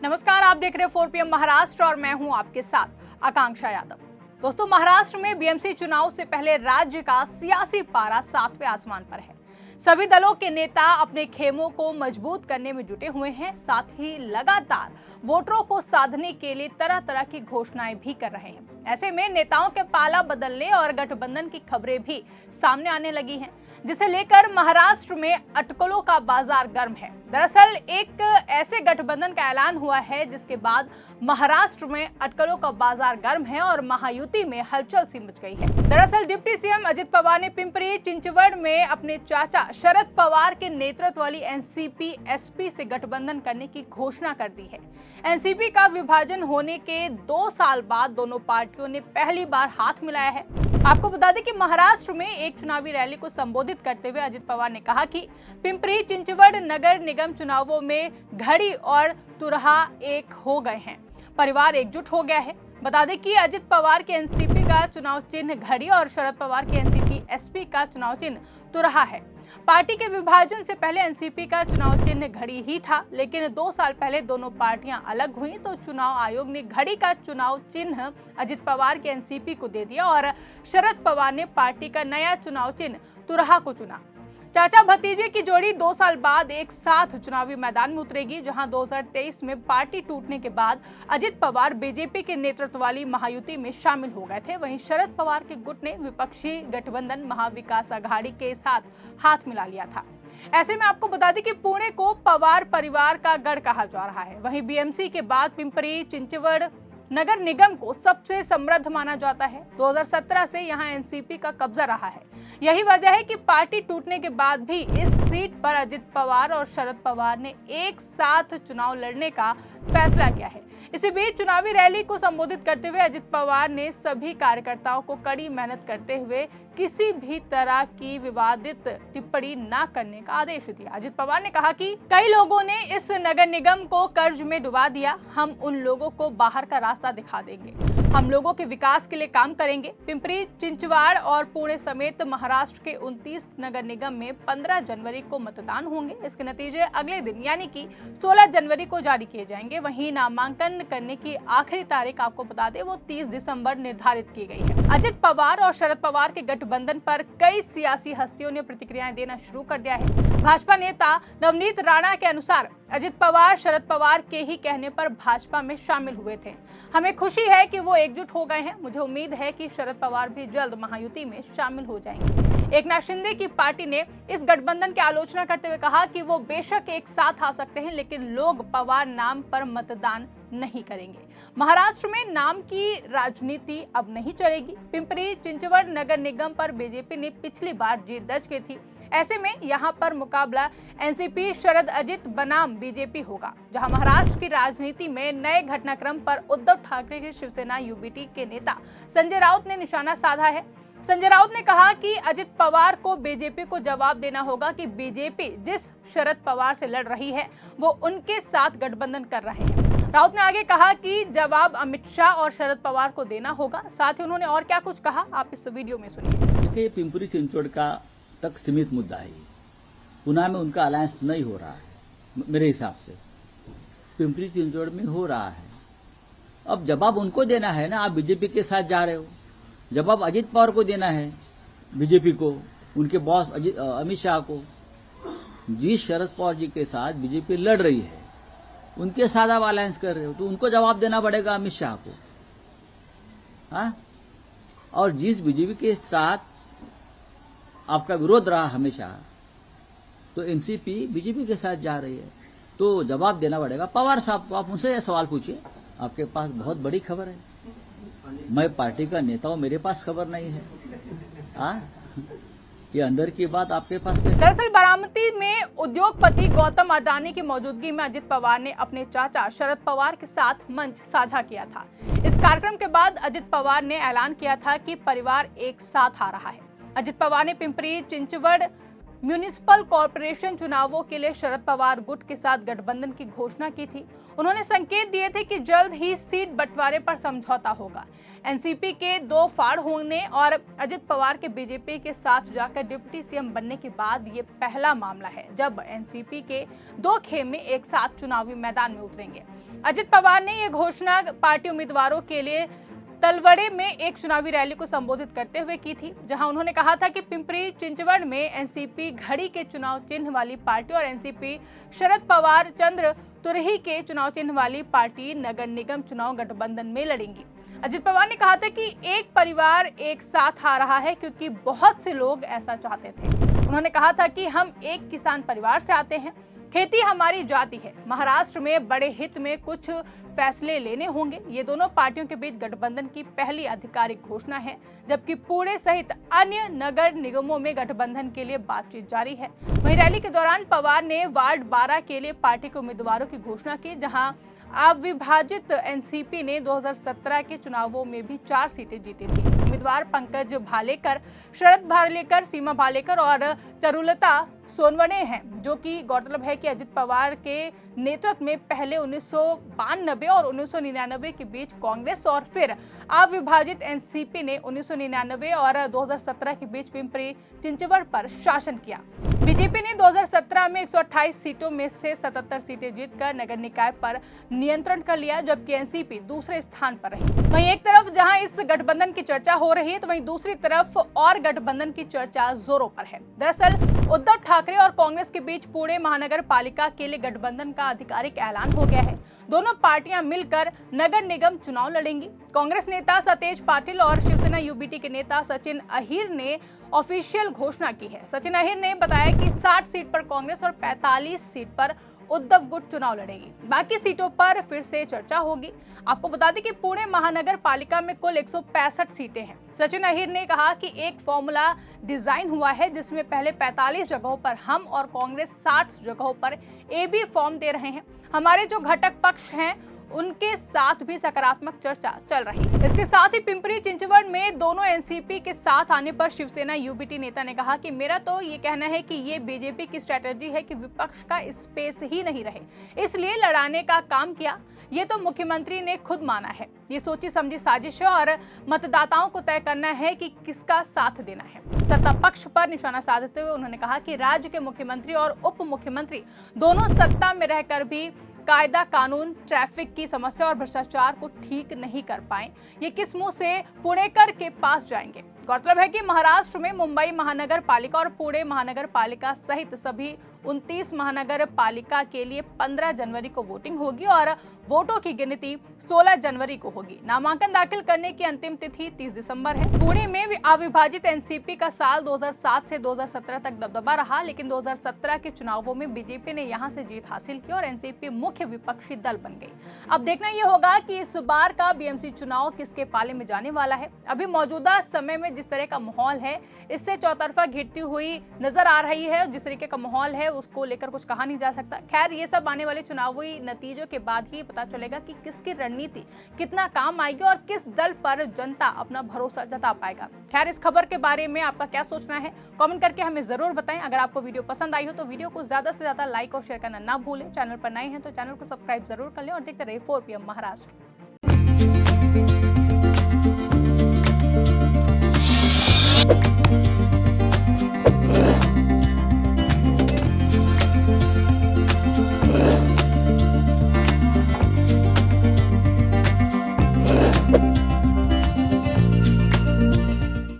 नमस्कार, आप देख रहे हैं 4 PM महाराष्ट्र और मैं हूं आपके साथ आकांक्षा यादव। दोस्तों, महाराष्ट्र में बीएमसी चुनाव से पहले राज्य का सियासी पारा 7वें आसमान पर है। सभी दलों के नेता अपने खेमों को मजबूत करने में जुटे हुए हैं, साथ ही लगातार वोटरों को साधने के लिए तरह तरह की घोषणाएं भी कर रहे हैं। ऐसे में नेताओं के पाला बदलने और गठबंधन की खबरें भी सामने आने लगी हैं, जिसे लेकर महाराष्ट्र में अटकलों का बाजार गर्म है। दरअसल एक ऐसे गठबंधन का ऐलान हुआ है जिसके बाद महाराष्ट्र में अटकलों का बाजार गर्म है और महायुति में हलचल सी मच गई है। दरअसल डिप्टी सीएम अजित पवार ने पिंपरी चिंचवड़ में अपने चाचा शरद पवार के नेतृत्व वाली एनसीपी एसपी से गठबंधन करने की घोषणा कर दी है। एनसीपी का विभाजन होने के 2 साल बाद दोनों पार्टियों ने पहली बार हाथ मिलाया है। आपको बता दें कि महाराष्ट्र में एक चुनावी रैली को संबोधित करते हुए अजित पवार ने कहा कि पिंपरी चिंचवड़ नगर निगम चुनावों में घड़ी और तुरहा एक हो गए हैं, परिवार एकजुट हो गया है। बता दें कि अजित पवार के एनसीपी का चुनाव चिन्ह घड़ी और शरद पवार के एनसीपी एसपी का चुनाव चिन्ह तुरहा है। पार्टी के विभाजन से पहले एनसीपी का चुनाव चिन्ह घड़ी ही था, लेकिन 2 साल पहले दोनों पार्टियां अलग हुई तो चुनाव आयोग ने घड़ी का चुनाव चिन्ह अजित पवार के एनसीपी को दे दिया और शरद पवार ने पार्टी का नया चुनाव चिन्ह तुरहा को चुना। चाचा भतीजे की जोड़ी 2 साल बाद एक साथ चुनावी मैदान में उतरेगी, जहां 2023 में पार्टी टूटने के बाद अजित पवार बीजेपी के नेतृत्व वाली महायुति में शामिल हो गए थे। वहीं शरद पवार के गुट ने विपक्षी गठबंधन महाविकास आघाड़ी के साथ हाथ मिला लिया था। ऐसे में आपको बता दें कि पुणे को पवार परिवार का गढ़ कहा जा रहा है। वहीं बीएमसी के बाद पिंपरी चिंचवड़ नगर निगम को सबसे समृद्ध माना जाता है। 2017 से यहां एनसीपी का कब्जा रहा है। यही वजह है कि पार्टी टूटने के बाद भी इस सीट पर अजित पवार और शरद पवार ने एक साथ चुनाव लड़ने का फैसला किया है। इसी बीच चुनावी रैली को संबोधित करते हुए अजित पवार ने सभी कार्यकर्ताओं को कड़ी मेहनत करते हुए किसी भी तरह की विवादित टिप्पणी न करने का आदेश दिया। अजित पवार ने कहा कि कई लोगों ने इस नगर निगम को कर्ज में डुबा दिया, हम उन लोगों को बाहर का रास्ता दिखा देंगे, हम लोगों के विकास के लिए काम करेंगे। पिंपरी चिंचवड़ और पुणे समेत महाराष्ट्र के 29 नगर निगम में 15 जनवरी को मतदान होंगे। इसके नतीजे अगले दिन यानी कि 16 जनवरी को जारी किए जाएंगे। वहीं नामांकन करने की आखिरी तारीख आपको बता दें वो 30 दिसंबर निर्धारित की गई है। अजित पवार और शरद पवार के गठबंधन पर कई सियासी हस्तियों ने प्रतिक्रियाएं देना शुरू कर दिया है। भाजपा नेता नवनीत राणा के अनुसार अजित पवार शरद पवार के ही कहने पर भाजपा में शामिल हुए थे। हमें खुशी है कि वो एकजुट हो गए हैं। मुझे उम्मीद है कि शरद पवार भी जल्द महायुति में शामिल हो जाएंगे। एकनाथ शिंदे की पार्टी ने इस गठबंधन की आलोचना करते हुए कहा कि वो बेशक एक साथ आ सकते हैं, लेकिन लोग पवार नाम पर मतदान नहीं करेंगे। महाराष्ट्र में नाम की राजनीति अब नहीं चलेगी। पिंपरी चिंचवड़ नगर निगम पर बीजेपी ने पिछली बार जीत दर्ज की थी। ऐसे में यहां पर मुकाबला एनसीपी शरद अजित बनाम बीजेपी होगा। जहां महाराष्ट्र की राजनीति में नए घटनाक्रम पर उद्धव ठाकरे की शिवसेना यूबीटी के नेता संजय राउत ने निशाना साधा है। संजय राउत ने कहा कि अजित पवार को बीजेपी को जवाब देना होगा कि बीजेपी जिस शरद पवार से लड़ रही है वो उनके साथ गठबंधन कर रहे हैं। राउत ने आगे कहा कि जवाब अमित शाह और शरद पवार को देना होगा। साथ ही उन्होंने और क्या कुछ कहा, आप इस वीडियो में सुनिए। देखिए, पिंपरी चिंचवड़ का तक सीमित मुद्दा है। पुणे में उनका अलायंस नहीं हो रहा है। मेरे हिसाब से पिंपरी चिंचवड़ में हो रहा है। अब जवाब उनको देना है ना, आप बीजेपी के साथ जा रहे हो। जवाब अजित पवार को देना है, बीजेपी को, उनके बॉस अमित शाह को। जिस शरद पवार जी के साथ बीजेपी लड़ रही है उनके साथ आप अलायंस कर रहे हो, तो उनको जवाब देना पड़ेगा अमित शाह को। हाँ, और जिस बीजेपी के साथ आपका विरोध रहा हमेशा, तो एनसीपी बीजेपी के साथ जा रही है, तो जवाब देना पड़ेगा पवार साहब को। आप उनसे सवाल पूछिए, आपके पास बहुत बड़ी खबर है। मैं पार्टी का नेता हूं, मेरे पास खबर नहीं है। ये अंदर की बात आपके पास कैसे? दरअसल बारामती में उद्योगपति गौतम अडानी की मौजूदगी में अजित पवार ने अपने चाचा शरद पवार के साथ मंच साझा किया था। इस कार्यक्रम के बाद अजित पवार ने ऐलान किया था कि परिवार एक साथ आ रहा है। अजित पवार ने पिंपरी चिंचवड़ म्यूनिसिपल कॉरपोरेशन चुनावों के लिए शरद पवार गुट के साथ गठबंधन की घोषणा की थी। उन्होंने संकेत दिए थे कि जल्द ही सीट बंटवारे पर समझौता होगा। एनसीपी के 2 फाड़ होने और अजित पवार के बीजेपी के साथ जाकर डिप्टी सीएम बनने के बाद ये पहला मामला है जब एनसीपी के 2 खेमे एक साथ चुनावी मैदान में उतरेंगे। अजित पवार ने ये घोषणा पार्टी उम्मीदवारों के लिए तलवड़े में एक चुनावी रैली को संबोधित करते हुए की थी, जहां उन्होंने कहा था कि पिंपरी चिंचवड़ में एनसीपी घड़ी के चुनाव चिन्ह वाली पार्टी और एनसीपी शरद पवार चंद्र तुरही के चुनाव चिन्ह वाली पार्टी नगर निगम चुनाव गठबंधन में लड़ेंगी। अजित पवार ने कहा था कि एक परिवार एक साथ आ रहा है क्योंकि बहुत से लोग ऐसा चाहते थे। उन्होंने कहा था कि हम एक किसान परिवार से आते हैं, खेती हमारी जाति है। महाराष्ट्र में बड़े हित में कुछ फैसले लेने होंगे। ये दोनों पार्टियों के बीच गठबंधन की पहली आधिकारिक घोषणा है, जबकि पुणे सहित अन्य नगर निगमों में गठबंधन के लिए बातचीत जारी है। वहीं रैली के दौरान पवार ने वार्ड 12 के लिए पार्टी के उम्मीदवारों की घोषणा की, जहां अविभाजित एनसीपी ने 2017 के चुनावों में भी 4 सीटें जीती थी। उम्मीदवार पंकज भालेकर, शरद भालेकर, सीमा भालेकर और चरुलता सोनवणे हैं, जो कि गौरतलब है कि अजित पवार के नेतृत्व में पहले 1992 और 1999 के बीच कांग्रेस और फिर अविभाजित एनसीपी ने 1999 और 2017 के बीच पिंपरी चिंचवड़ पर शासन किया। बीजेपी ने 2017 में 128 सीटों में से 77 सीटें जीतकर नगर निकाय पर नियंत्रण कर लिया, जबकि एनसीपी दूसरे स्थान पर रही। वहीं एक तरफ जहां इस गठबंधन की चर्चा हो रही है, तो वहीं दूसरी तरफ और गठबंधन की चर्चा जोरों पर है। दरअसल उद्धव ठाकरे और कांग्रेस के बीच पुणे महानगर पालिका के लिए गठबंधन का आधिकारिक ऐलान हो गया है। दोनों पार्टियां मिलकर नगर निगम चुनाव लड़ेंगी। कांग्रेस नेता सतेज पाटिल और शिवसेना यूबीटी के नेता सचिन अहिर ने ऑफिशियल घोषणा की है। सचिन अहिर ने बताया कि 60 सीट पर कांग्रेस और 45 सीट पर उद्धव गुट चुनाव लड़ेगी। बाकी सीटों पर फिर से चर्चा होगी। आपको बता दें कि पुणे महानगर पालिका में कुल 165 सीटें हैं। सचिन अहिर ने कहा कि एक फॉर्मूला डिजाइन हुआ है, जिसमें पहले 45 जगहों पर हम और कांग्रेस 60 जगहों पर एबी फॉर्म दे रहे हैं। हमारे जो घटक पक्ष हैं उनके साथ भी सकारात्मक चर्चा चल रही है। इसके साथ ही पिंपरी चिंचवड़ में दोनों एनसीपी के साथ आने पर शिवसेना यूबीटी नेता ने कहा कि मेरा तो ये कहना है कि ये बीजेपी की स्ट्रेटजी है कि विपक्ष का स्पेस ही नहीं रहे, इसलिए लड़ाने का काम किया। ये तो मुख्यमंत्री ने खुद माना है। ये सोची समझी साजिश है और मतदाताओं को तय करना है कि किसका साथ देना है। सत्ता पक्ष पर निशाना साधते हुए उन्होंने कहा कि राज्य के मुख्यमंत्री और उप मुख्यमंत्री दोनों सत्ता में रहकर भी कायदा कानून, ट्रैफिक की समस्या और भ्रष्टाचार को ठीक नहीं कर पाए। ये किस मुंह से पुणेकर के पास जाएंगे। गौरतलब है कि महाराष्ट्र में मुंबई महानगर पालिका और पुणे महानगर पालिका सहित सभी 29 महानगर पालिका के लिए 15 जनवरी को वोटिंग होगी और वोटों की गिनती 16 जनवरी को होगी। नामांकन दाखिल करने की अंतिम तिथि 30 दिसंबर है। पुणे में अविभाजित एनसीपी का साल 2007 से 2017 तक दबदबा रहा, लेकिन 2017 के चुनावों में बीजेपी ने यहां से जीत हासिल की और एनसीपी मुख्य विपक्षी दल बन गई। अब देखना यह होगा कि इस बार का बीएमसी चुनाव किसके पाले में जाने वाला है। अभी मौजूदा समय में जिस तरह का माहौल है, इससे चौतरफा घिरती हुई नजर आ रही है। जिस तरीके का माहौल है उसको लेकर कुछ कहा नहीं जा सकता। खैर, ये सब आने वाले चुनावी नतीजों के बाद ही पता चलेगा कि किसकी रणनीति कितना काम आएगी और किस दल पर जनता अपना भरोसा जता पाएगा। खैर, इस खबर के बारे में आपका क्या सोचना है, कमेंट करके हमें जरूर बताएं। अगर आपको वीडियो पसंद आई हो तो वीडियो को ज्यादा से ज्यादा लाइक और शेयर करना ना भूलें। चैनल पर नए हैं तो चैनल को सब्सक्राइब जरूर कर लें और देखते रहिए 4 PM महाराष्ट्र।